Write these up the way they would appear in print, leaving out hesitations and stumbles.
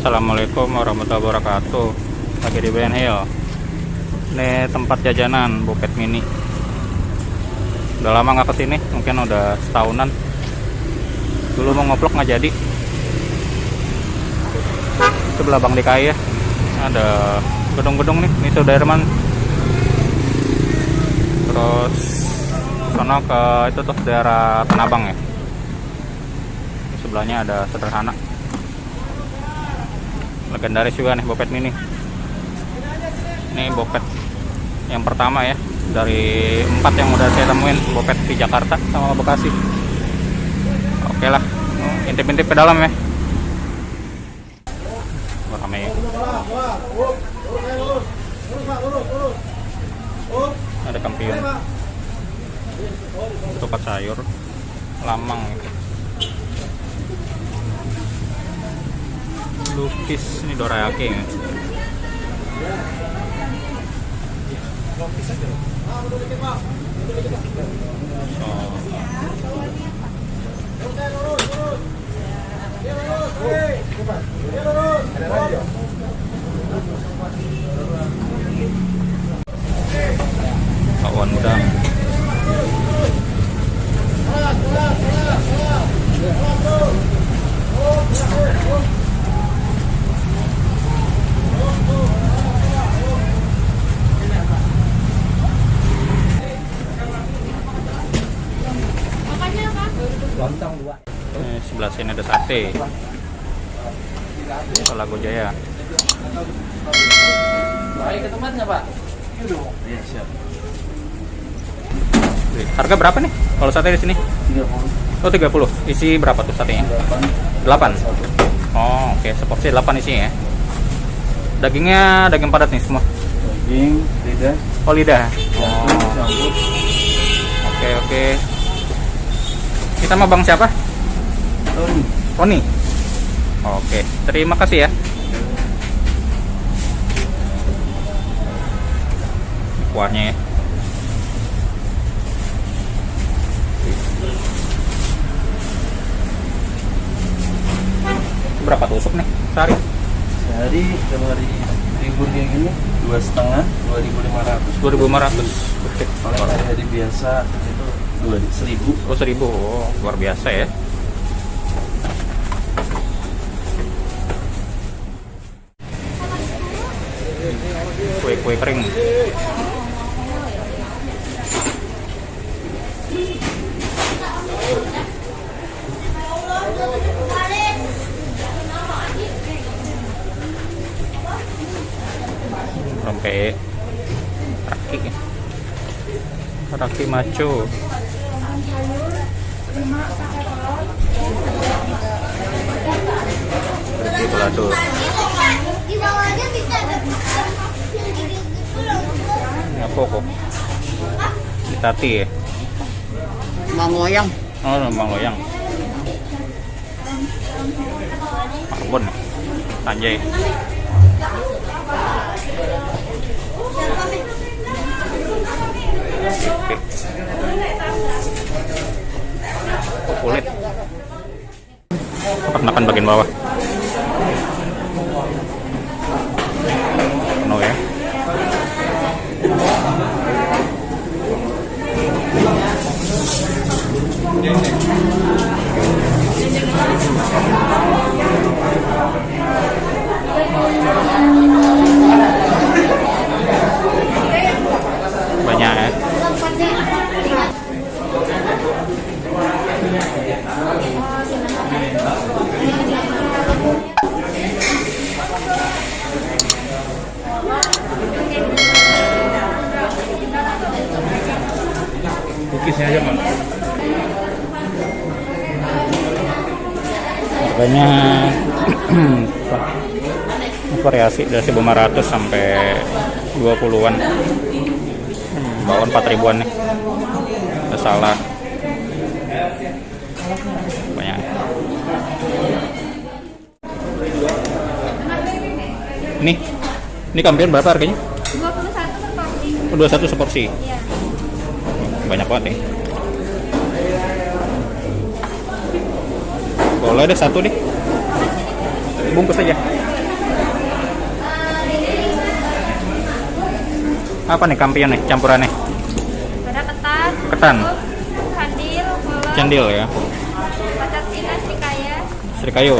Assalamualaikum warahmatullahi wabarakatuh. Lagi di Ben Hill. Ini tempat jajanan Bopet Mini. Udah lama nggak kesini, mungkin udah setahunan. Dulu mau ngoplok nggak jadi. Sebelah Bang DKI ya. Ada gedung-gedung nih, ini Sudirman. Terus sono ke itu tuh daerah Tanah Abang ya. Sebelahnya ada Sederhana. Legendaris juga nih Bopet Mini. Ini Bopet yang pertama ya dari 4 yang udah saya temuin Bopet di Jakarta sama Bekasi. Oke lah, intip-intip ke dalam ya. Ramai. Ada kampiun, tempat sayur, lamang gitu. Lukis ini dorayaki ya. Bakwan muda. Sebelah sini ada sate Lago Jaya. Baik ke tempatnya Pak. Iya siap. Harga berapa nih kalau sate di sini? 30. Oh 30. Isi berapa tuh satenya? 8. Oh oke, seporsi 8 isinya ya. Dagingnya daging padat nih semua. Daging, lidah. Oh lidah. Oh. Oke. Kita sama Bang siapa? Tony. Oke, terima kasih ya. Kuahnya ya. Berapa tusuk nih sehari? Sehari kalau hari libur kayak gini 2,5, 2.500. 2.500. Oke. Kalau hari biasa itu 1.000. Oh 1.000. Oh, luar biasa ya. Kue kering. Sampai raki maco. Raki balado. Ini apa kok? Tati ya? Mangoyang. Oh, mangoyang. Marbon. Anjay. Oke. Kulit. Makan bagian bawah. Penuh ya. Banyak ya. Cookiesnya aja man. Harganya variasi dari 1.500 sampai 20-an. Bawon 4.000-an nih. Nggak salah. Banyak. Ini kampiun berapa harganya? 21 seporsi. 21 seporsi. Iya. Banyak banget nih. Boleh deh satu nih. Bungkus aja. Apa nih kampion nih campurannya? Ada ketan, Ketan. candil, kolak, Candil ya. kacang cina, serikaya. Serikayo.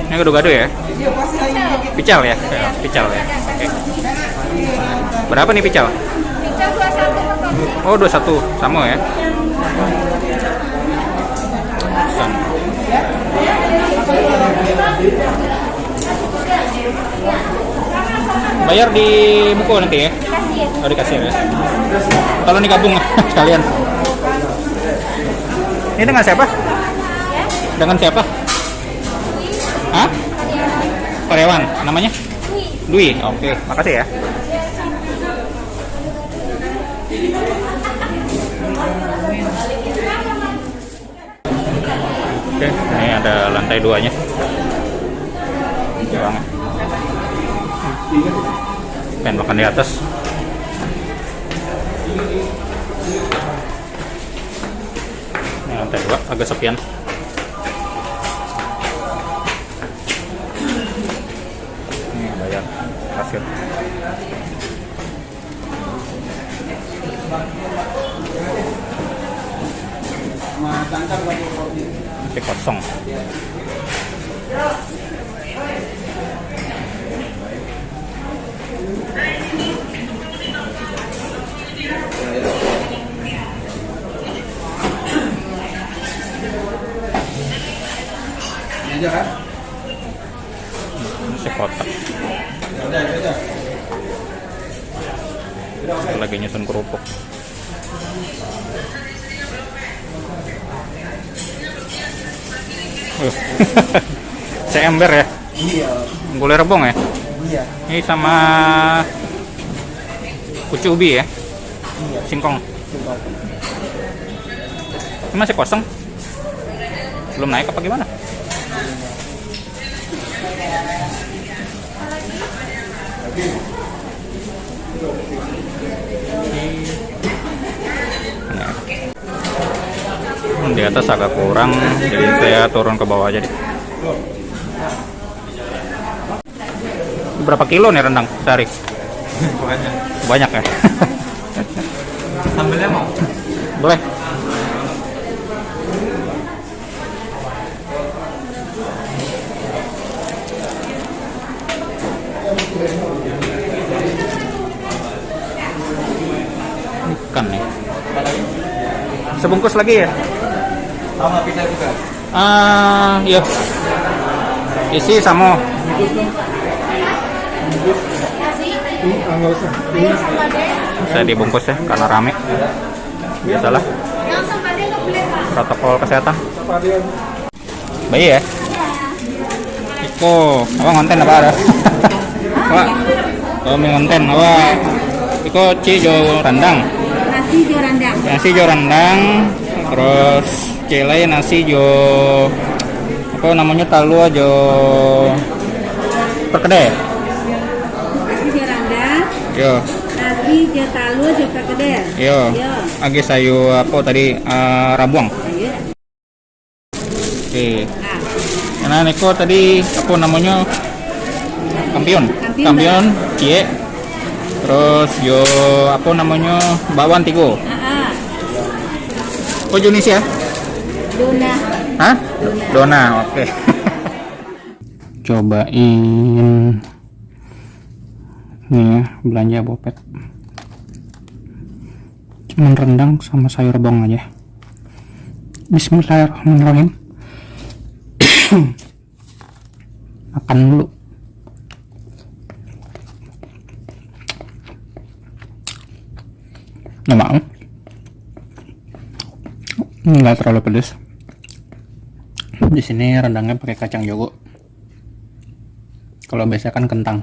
Ini gado-gado ya? Pical ya? Ya, pical ya. Oke. Berapa nih pical? Pical 21 per porsi. Oh, 21 sama ya. Pesan. Bayar di buku nanti ya? Kasih. Oh, di kasir ya. Kalau digabung sekalian. Ini dengan siapa? Ya. Dengan siapa? Hah? Karyawan. Namanya? Dwi. Dwi. Oke, makasih ya. Oke, ini ada lantai 2-nya. Ruangnya. Pengen makan di atas. Ini lantai 2 agak sepian. Ini bayar kasir. Masih kosong. Ini aja kan? Masih kotak. Lagi nyusun kerupuk. Seember ya? Iya. Gulai rebong ya? Iya. Ini sama kucu ubi ya? Iya. Singkong. Ini masih kosong? Belum naik apa gimana? Di atas agak kurang, jadi saya turun ke bawah aja deh. Berapa kilo nih rendang sehari? Banyak. Banyak ya? Sambelnya mau? Boleh. Ikan nih. Sebungkus lagi ya? Sama pizza juga. Iya. Isi sama. Enggak usah. Saya dibungkus ya karena rame. Biasalah. Yang sambal dia boleh Pak. Protokol kesehatan. Bayi ya? Iko, apa ngonten apa ada? Pak, kami ngonten apa? Iko cijo rendang. Nasi jo rendang. Nasi jo rendang, terus cilai nasi jo apa namanya talu jo perkedel. Nasi jo rendang. Yo, Nasi jo talu jo perkedel. yo. Agi sayu apa tadi rabuang. Ayo. Oke. Nah, Nah, Niko tadi apa namanya? Kampion. Kampion, cie. Terus yo apa namanya? Bakwan tigo. Oh, jenis ya? Dona. Hah? Dona, oke. Cobain nih ya, belanja bopet. Cuman rendang sama sayur rebong aja. Bismillahirrahmanirrahim. Makan dulu. Nggak mau. Nggak terlalu pedas. Di sini rendangnya pakai kacang jogo. Kalau biasa kan kentang.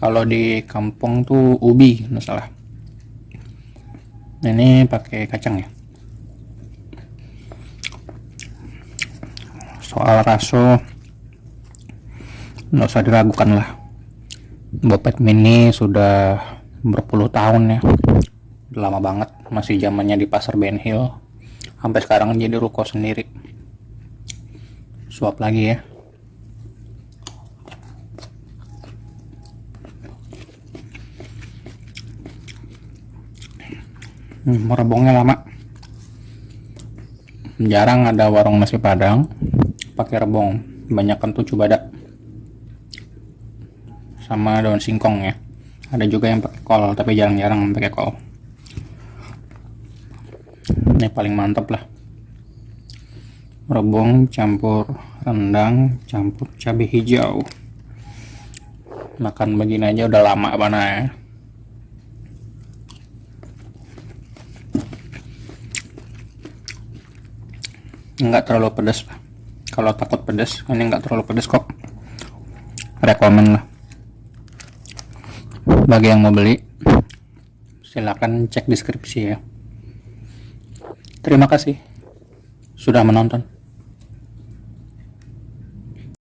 Kalau di kampung tuh ubi, nggak salah. Ini pakai kacang ya. Soal raso nggak usah diragukan lah. Bopet mini sudah berpuluh tahun ya, udah lama banget. Masih zamannya di pasar Ben Hill, sampai sekarang jadi ruko sendiri. Suap lagi ya. Merebongnya lama. Jarang ada warung nasi Padang pakai rebong, kebanyakan tuh cubada sama daun singkong ya. Ada juga yang pakai kol, tapi jarang-jarang pakai kol. Ini paling mantap lah. Rebong campur rendang campur cabai hijau. Makan begini aja udah lama banget ya. Nggak terlalu pedas lah. Kalau takut pedas, ini nggak terlalu pedas kok. Rekomen lah. Bagi yang mau beli, silakan cek deskripsi ya. Terima kasih sudah menonton.